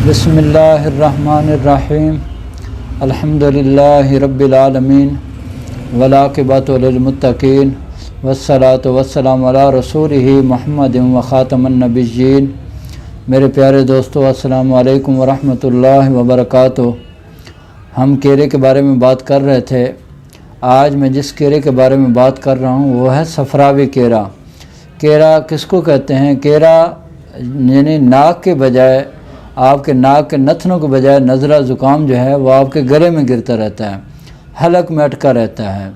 بسم اللہ الرحمن الرحیم الحمدللہ رب العالمین والعاقبۃ للمتقین والصلاۃ والسلام علی رسولہ محمد وخاتم النبیین۔ میرے پیارے دوستو، السلام علیکم ورحمۃ اللہ وبرکاتہ۔ ہم کیرے کے بارے میں بات کر رہے تھے۔ آج میں جس کیرے کے بارے میں بات کر رہا ہوں وہ ہے سفراوی کیرا۔ کیرا کس کو کہتے ہیں؟ کیرا یعنی ناک کے بجائے، آپ کے ناک کے نتنوں کے بجائے نزلہ زکام جو ہے وہ آپ کے گلے میں گرتا رہتا ہے، حلق میں اٹکا رہتا ہے۔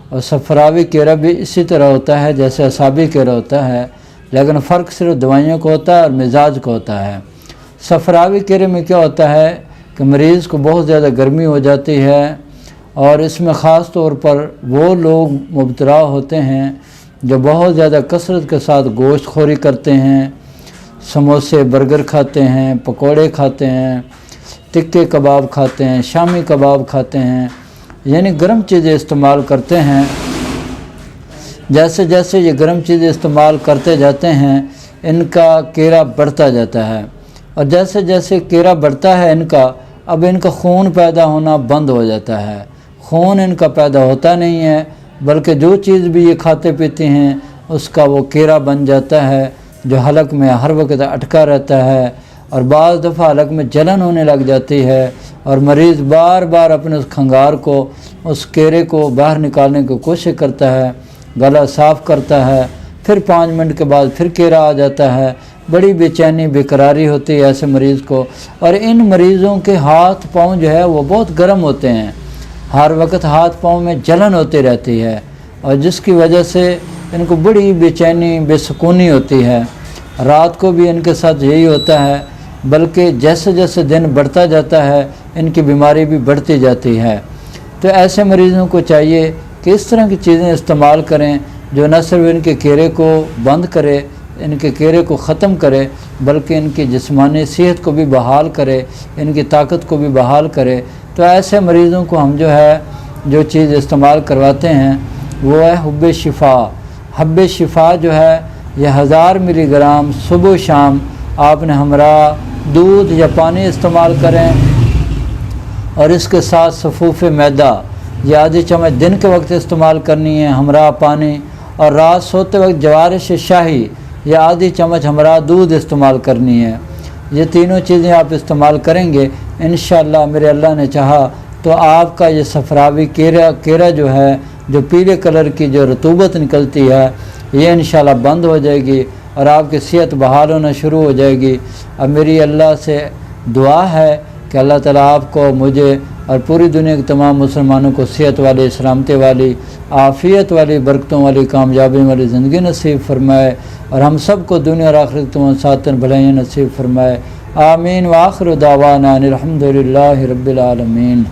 اور سفراوی کیرا بھی اسی طرح ہوتا ہے جیسے اعصابی کیرا ہوتا ہے، لیکن فرق صرف دوائیوں کو ہوتا ہے اور مزاج کو ہوتا ہے۔ سفراوی کیرے میں کیا ہوتا ہے کہ مریض کو بہت زیادہ گرمی ہو جاتی ہے، اور اس میں خاص طور پر وہ لوگ مبتلا ہوتے ہیں جو بہت زیادہ کثرت کے ساتھ گوشت خوری کرتے ہیں، سموسے برگر کھاتے ہیں، پکوڑے کھاتے ہیں، ٹکے کباب کھاتے ہیں، شامی کباب کھاتے ہیں، یعنی گرم چیزیں استعمال کرتے ہیں۔ جیسے جیسے یہ گرم چیزیں استعمال کرتے جاتے ہیں ان کا کیرا بڑھتا جاتا ہے، اور جیسے جیسے کیرا بڑھتا ہے اب ان کا خون پیدا ہونا بند ہو جاتا ہے۔ خون ان کا پیدا ہوتا نہیں ہے، بلکہ جو چیز بھی یہ کھاتے پیتے ہیں اس کا وہ کیرا بن جاتا ہے، جو حلق میں ہر وقت اٹکا رہتا ہے، اور بعض دفعہ حلق میں جلن ہونے لگ جاتی ہے، اور مریض بار بار اپنے اس کھنگار کو، اس کیرے کو باہر نکالنے کی کوشش کرتا ہے، گلا صاف کرتا ہے، پھر 5 منٹ کے بعد پھر کیرا آ جاتا ہے۔ بڑی بے چینی بے قراری ہوتی ہے ایسے مریض کو، اور ان مریضوں کے ہاتھ پاؤں جو ہے وہ بہت گرم ہوتے ہیں، ہر وقت ہاتھ پاؤں میں جلن ہوتی رہتی ہے، اور جس کی وجہ سے ان کو بڑی بے چینی بے سکونی ہوتی ہے۔ رات کو بھی ان کے ساتھ یہی ہوتا ہے، بلکہ جیسے جیسے دن بڑھتا جاتا ہے ان کی بیماری بھی بڑھتی جاتی ہے۔ تو ایسے مریضوں کو چاہیے کہ اس طرح کی چیزیں استعمال کریں جو نہ صرف ان کے کیرے کو بند کرے، ان کے کیرے کو ختم کرے، بلکہ ان کی جسمانی صحت کو بھی بحال کرے، ان کی طاقت کو بھی بحال کرے۔ تو ایسے مریضوں کو ہم جو چیز استعمال کرواتے ہیں وہ ہے حب شفا۔ حب شفا جو ہے یہ 1000 ملی گرام صبح و شام آپ نے ہمراہ دودھ یا پانی استعمال کریں، اور اس کے ساتھ صفوف میدا یہ آدھی چمچ دن کے وقت استعمال کرنی ہے ہمراہ پانی، اور رات سوتے وقت جوارش شاہی یہ آدھی چمچ ہمراہ دودھ استعمال کرنی ہے۔ یہ تینوں چیزیں آپ استعمال کریں گے انشاءاللہ، میرے اللہ نے چاہا تو آپ کا یہ سفراوی کیرا جو ہے، جو پیلے کلر کی جو رطوبت نکلتی ہے، یہ انشاءاللہ بند ہو جائے گی، اور آپ کی صحت بحال ہونا شروع ہو جائے گی۔ اب میری اللہ سے دعا ہے کہ اللہ تعالیٰ آپ کو، مجھے اور پوری دنیا کے تمام مسلمانوں کو صحت والی، سلامتی والی، عافیت والی، برکتوں والی، کامیابی والی زندگی نصیب فرمائے، اور ہم سب کو دنیا اور آخرت کے تمام ساتھ بھلائیاں نصیب فرمائے۔ آمین۔ وآخر دعوانا الحمدللہ رب العالمین۔